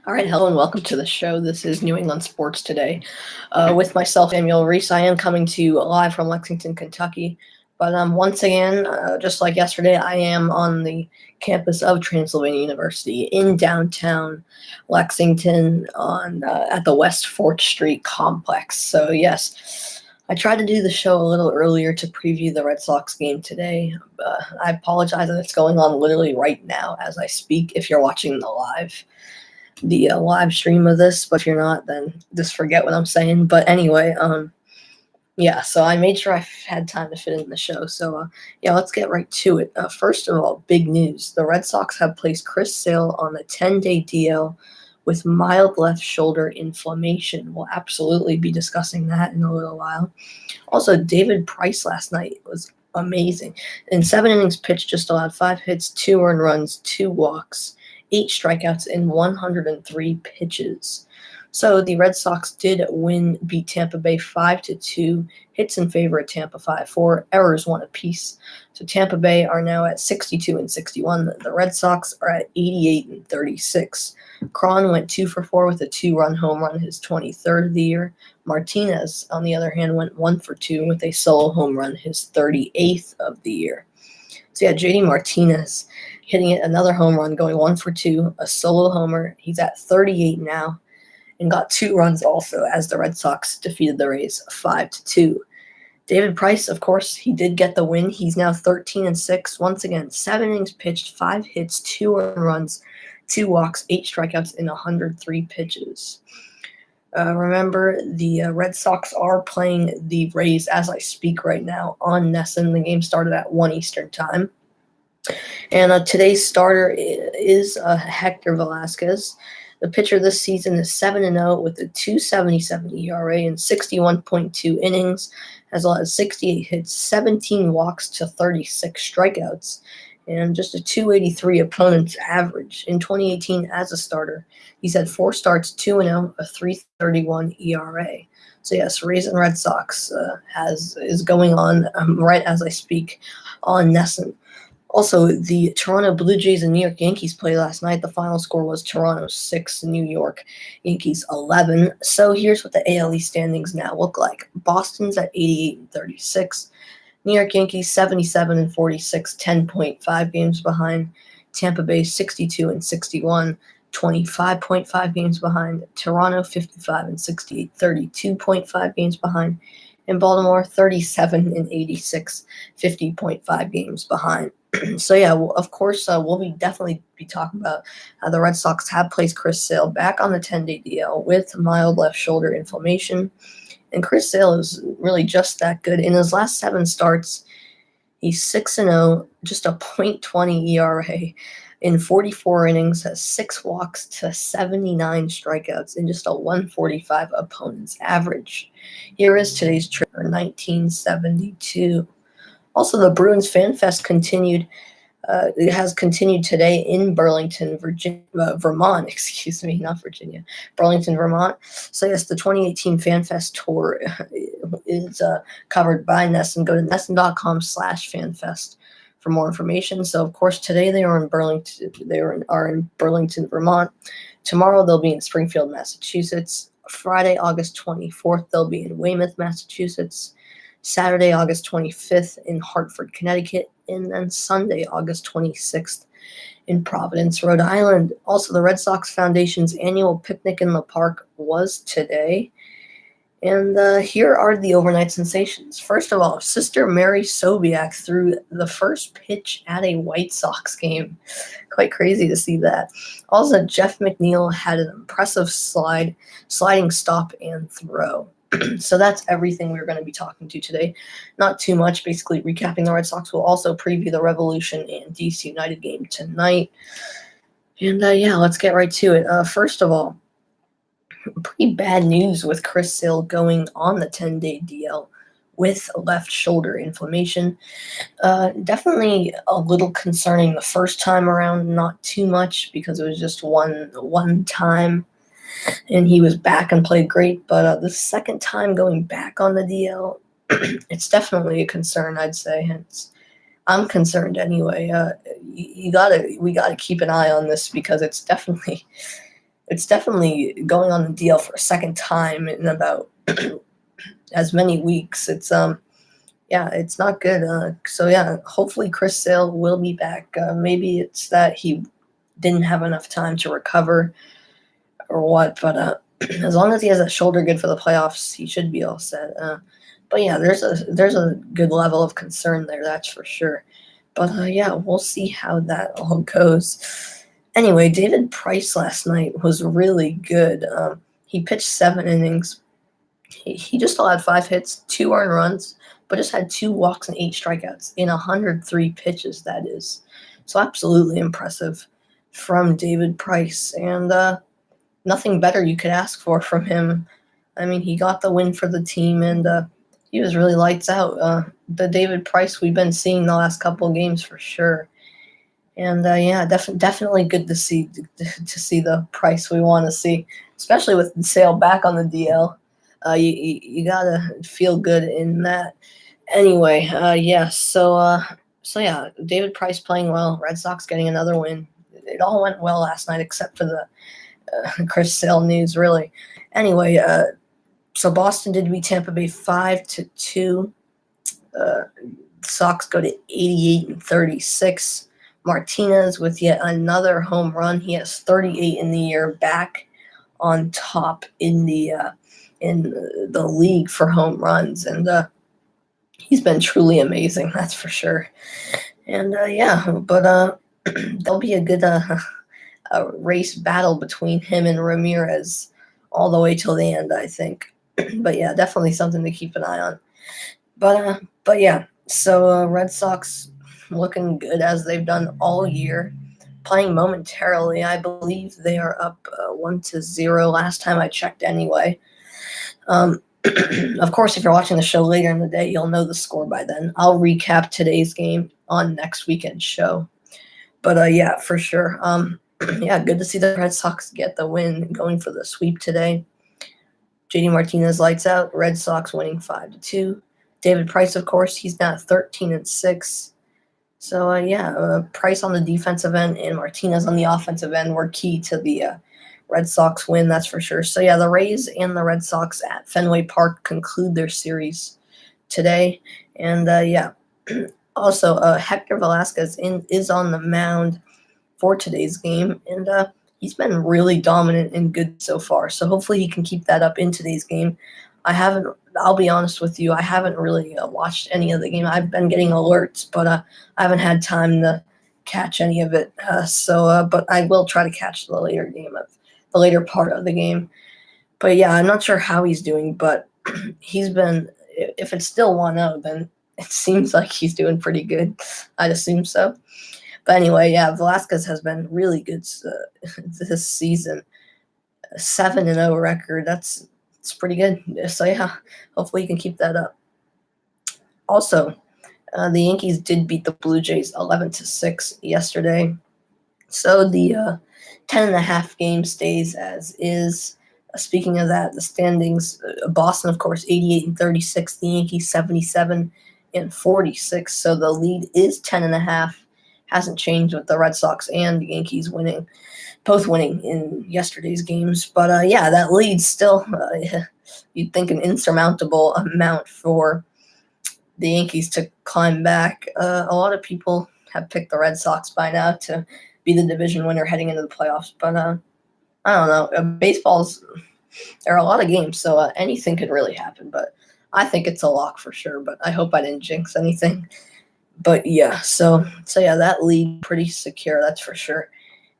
All right, hello and welcome to the show. This is New England Sports Today. With myself, Samuel Reese. I am coming to you live from Lexington, Kentucky. But once again, just like yesterday, I am on the campus of Transylvania University in downtown Lexington at the West 4th Street complex. So, yes, I tried to do the show a little earlier to preview the Red Sox game today. I apologize that it's going on literally right now as I speak if you're watching the live stream of this, but if you're not, then just forget what I'm saying. But anyway, yeah, so I made sure I had time to fit in the show. So, yeah, let's get right to it. First of all, big news. The Red Sox have placed Chris Sale on a 10-day DL with mild left shoulder inflammation. We'll absolutely be discussing that in a little while. Also, David Price last night was amazing. In 7 innings pitched, just allowed 5 hits, 2 earned runs, 2 walks, 8 strikeouts in 103 pitches. So the Red Sox did beat Tampa Bay 5-2, hits in favor of Tampa 5-4, errors 1 apiece. So Tampa Bay are now at 62-61. The Red Sox are at 88-36. Cron went 2 for 4 with a 2-run home run, his 23rd of the year. Martinez, on the other hand, went 1 for 2 with a solo home run, his 38th of the year. So yeah, JD Martinez hitting another home run, going 1 for 2, a solo homer. He's at 38 now and got 2 runs also as the Red Sox defeated the Rays 5-2. David Price, of course, he did get the win. He's now 13-6. Once again, 7 innings pitched, 5 hits, 2 earned runs, 2 walks, 8 strikeouts in 103 pitches. Remember, the Red Sox are playing the Rays as I speak right now on NESN. The game started at 1 Eastern time. And today's starter is Hector Velasquez. The pitcher this season is 7-0 with a 2.77 ERA and 61.2 innings, as well as 68 hits, 17 walks to 36 strikeouts, and just a 283 opponent's average. In 2018 as a starter, he's had 4 starts, 2-0, a 3.31 ERA. So yes, Rays and Red Sox is going on right as I speak on NESN. Also, the Toronto Blue Jays and New York Yankees played last night. The final score was Toronto 6, New York Yankees 11. So here's what the AL East standings now look like. Boston's at 88-36. New York Yankees 77-46, 10.5 games behind. Tampa Bay 62-61, 25.5 games behind. Toronto 55-68, 32.5 games behind. And Baltimore 37-86, 50.5 games behind. So yeah, well, of course, we'll definitely be talking about how the Red Sox have placed Chris Sale back on the 10-day DL with mild left shoulder inflammation. And Chris Sale is really just that good. In his last 7 starts, he's 6-0, just a .20 ERA in 44 innings, has 6 walks to 79 strikeouts, and just a 145 opponent's average. Here is today's trigger, 1972. Also, the Bruins Fan Fest continued. It has continued today in Burlington, Vermont. Excuse me, not Virginia. Burlington, Vermont. So yes, the 2018 Fan Fest tour is covered by NESN. Go to NESN.com/FanFest for more information. So of course today they are in Burlington. They are in Burlington, Vermont. Tomorrow they'll be in Springfield, Massachusetts. Friday, August 24th, they'll be in Weymouth, Massachusetts. Saturday, August 25th in Hartford, Connecticut, and then Sunday, August 26th in Providence, Rhode Island. Also, the Red Sox Foundation's annual picnic in the park was today. And here are the overnight sensations. First of all, Sister Mary Sobiak threw the first pitch at a White Sox game. Quite crazy to see that. Also, Jeff McNeil had an impressive sliding stop and throw. So that's everything we're going to be talking to today. Not too much, basically recapping the Red Sox. We'll also preview the Revolution and DC United game tonight. And yeah, let's get right to it. First of all, pretty bad news with Chris Sale going on the 10-day DL with left shoulder inflammation. Definitely a little concerning the first time around, not too much because it was just one time. And he was back and played great, but the second time going back on the DL, it's definitely a concern, I'd say. I'm concerned anyway. We gotta keep an eye on this because it's definitely it's definitely going on the DL for a second time in about as many weeks. Yeah, it's not good. So yeah, hopefully Chris Sale will be back. Maybe it's that he didn't have enough time to recover or what, but as long as he has a shoulder good for the playoffs, he should be all set. But yeah, there's a good level of concern there, that's for sure. But yeah, we'll see how that all goes. Anyway, David Price last night was really good. He pitched 7 innings. He just allowed 5 hits, 2 earned runs, but just had 2 walks and 8 strikeouts in 103 pitches. That is so absolutely impressive from David Price, and nothing better you could ask for from him. I mean, he got the win for the team, and he was really lights out. The David Price we've been seeing the last couple of games for sure. And yeah, definitely good to see the Price we want to see, especially with Sale back on the DL. You gotta feel good in that. Anyway, yeah. So yeah, David Price playing well. Red Sox getting another win. It all went well last night, except for the Chris Sale news, really. Anyway, so Boston did beat Tampa Bay 5-2. Sox go to 88 and 36. Martinez with yet another home run. He has 38 in the year, back on top in the league for home runs, and he's been truly amazing, that's for sure. And yeah, but there'll be a good a race battle between him and Ramirez all the way till the end, I think. But yeah, definitely something to keep an eye on. But yeah, so Red Sox looking good as they've done all year, playing momentarily. I believe they are up 1-0 last time I checked anyway. Of course, if you're watching the show later in the day, you'll know the score by then. I'll recap today's game on next weekend's show. But yeah, for sure. Yeah, good to see the Red Sox get the win, going for the sweep today. JD Martinez lights out. Red Sox winning 5-2. David Price, of course, he's now 13 and 6. So yeah, Price on the defensive end and Martinez on the offensive end were key to the Red Sox win, that's for sure. So yeah, the Rays and the Red Sox at Fenway Park conclude their series today. And yeah, also Hector Velasquez is on the mound for today's game, and he's been really dominant and good so far. So hopefully he can keep that up in today's game. I'll be honest with you, I haven't really watched any of the game. I've been getting alerts, but I haven't had time to catch any of it. But I will try to catch the later part of the game. But yeah, I'm not sure how he's doing, but he's been, if it's still 1-0, then it seems like he's doing pretty good. I'd assume so. But anyway, yeah, Velasquez has been really good this season. 7-0 record. It's pretty good. So yeah, hopefully you can keep that up. Also, the Yankees did beat the Blue Jays 11-6 yesterday. So the 10.5 game stays as is. Speaking of that, the standings, Boston, of course, 88 and 36. The Yankees 77 and 46. So the lead is 10.5. Hasn't changed with the Red Sox and the Yankees both winning in yesterday's games. But yeah, that lead's still, you'd think, an insurmountable amount for the Yankees to climb back. A lot of people have picked the Red Sox by now to be the division winner heading into the playoffs. But I don't know. There are a lot of games, so anything could really happen. But I think it's a lock for sure. But I hope I didn't jinx anything. But yeah, so yeah, that lead pretty secure, that's for sure.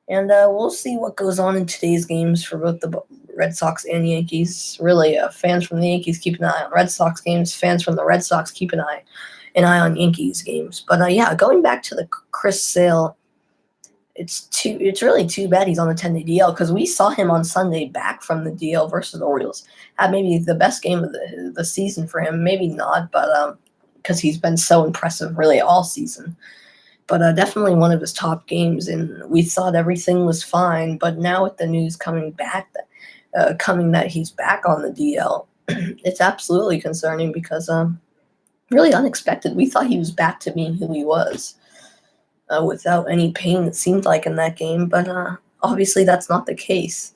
And we'll see what goes on in today's games for both the Red Sox and Yankees. Really, fans from the Yankees keep an eye on Red Sox games. Fans from the Red Sox keep an eye on Yankees games. But yeah, going back to the Chris Sale, it's really too bad he's on the 10-day DL, because we saw him on Sunday back from the DL versus the Orioles. Had maybe the best game of the season for him. Maybe not, but because he's been so impressive really all season. But definitely one of his top games, and we thought everything was fine. But now with the news coming that he's back on the DL, it's absolutely concerning, because really unexpected. We thought he was back to being who he was without any pain, it seemed like, in that game. But obviously that's not the case.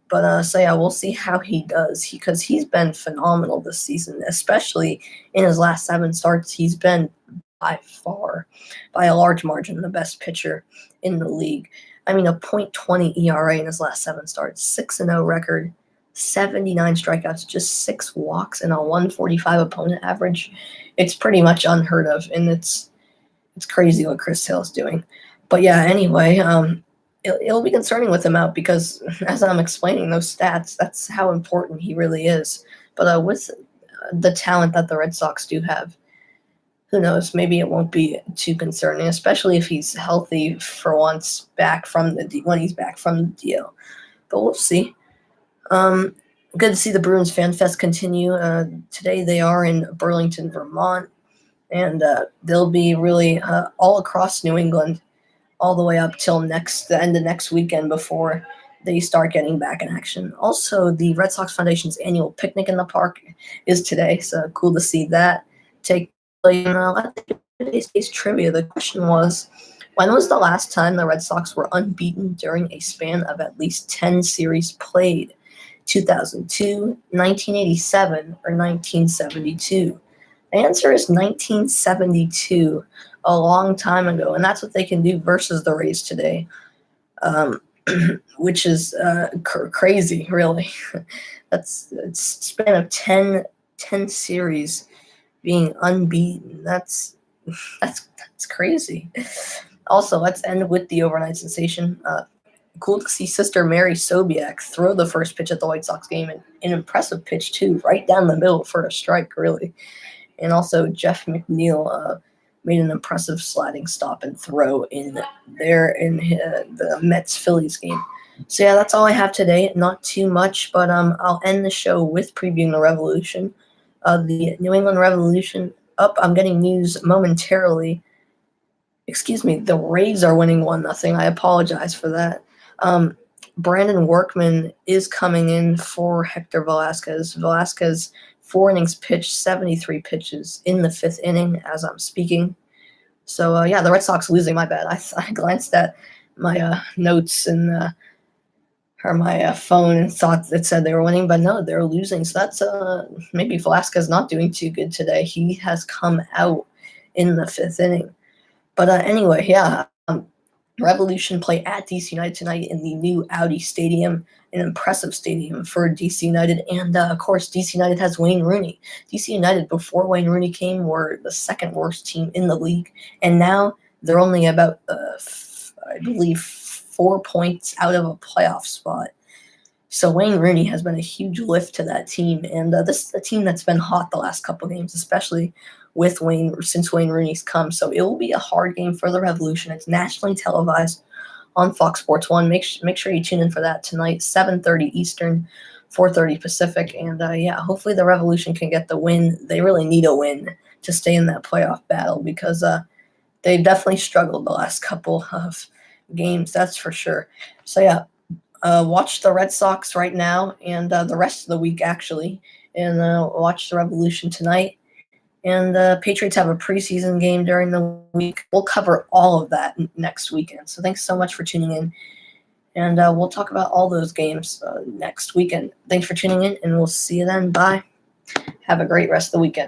But so yeah, we'll see how he does because he's been phenomenal this season, especially in his last 7 starts. He's been by far, by a large margin, the best pitcher in the league. I mean, a .20 ERA in his last 7 starts, 6-0 record, 79 strikeouts, just 6 walks, and a 145 opponent average. It's pretty much unheard of, and it's crazy what Chris Sale's doing. But yeah, anyway, it'll be concerning with him out because, as I'm explaining those stats, that's how important he really is. But with the talent that the Red Sox do have, who knows? Maybe it won't be too concerning, especially if he's healthy for once when he's back from the DL. But we'll see. Good to see the Bruins Fan Fest continue. Today they are in Burlington, Vermont, and they'll be really all across New England, all the way up till the end of next weekend before they start getting back in action. Also, the Red Sox Foundation's annual picnic in the park is today, so cool to see that take place. Today's trivia. The question was, when was the last time the Red Sox were unbeaten during a span of at least 10 series played? 2002, 1987, or 1972? The answer is 1972, a long time ago, and that's what they can do versus the Rays today, which is crazy, really. It's a span of 10 series being unbeaten. That's crazy. Also, let's end with the overnight sensation. Cool to see Sister Mary Sobiak throw the first pitch at the White Sox game, and an impressive pitch too, right down the middle for a strike, really. And also Jeff McNeil made an impressive sliding stop and throw in the Mets-Phillies game. So yeah, that's all I have today. Not too much, but I'll end the show with previewing the Revolution. The New England Revolution I'm getting news momentarily. Excuse me, the Rays are winning 1-0. I apologize for that. Brandon Workman is coming in for Hector Velasquez. Velasquez, 4 innings pitched, 73 pitches in the 5th inning as I'm speaking. So, yeah, the Red Sox losing, my bad. I glanced at my notes and my phone and thought it said they were winning, but no, they're losing. So that's maybe Velasquez not doing too good today. He has come out in the 5th inning. But anyway, yeah, Revolution play at DC United tonight in the new Audi Stadium, an impressive stadium for DC United. And, of course, DC United has Wayne Rooney. DC United, before Wayne Rooney came, were the second worst team in the league. And now they're only about, I believe, 4 points out of a playoff spot. So Wayne Rooney has been a huge lift to that team. And this is a team that's been hot the last couple games, especially since Wayne Rooney's come. So it will be a hard game for the Revolution. It's nationally televised on Fox Sports 1. Make sure you tune in for that tonight, 7:30 Eastern, 4:30 Pacific. And yeah, hopefully the Revolution can get the win. They really need a win to stay in that playoff battle because they've definitely struggled the last couple of games, that's for sure. So yeah, watch the Red Sox right now and the rest of the week, actually, and watch the Revolution tonight. And the Patriots have a preseason game during the week. We'll cover all of that next weekend. So thanks so much for tuning in. And we'll talk about all those games next weekend. Thanks for tuning in, and we'll see you then. Bye. Have a great rest of the weekend.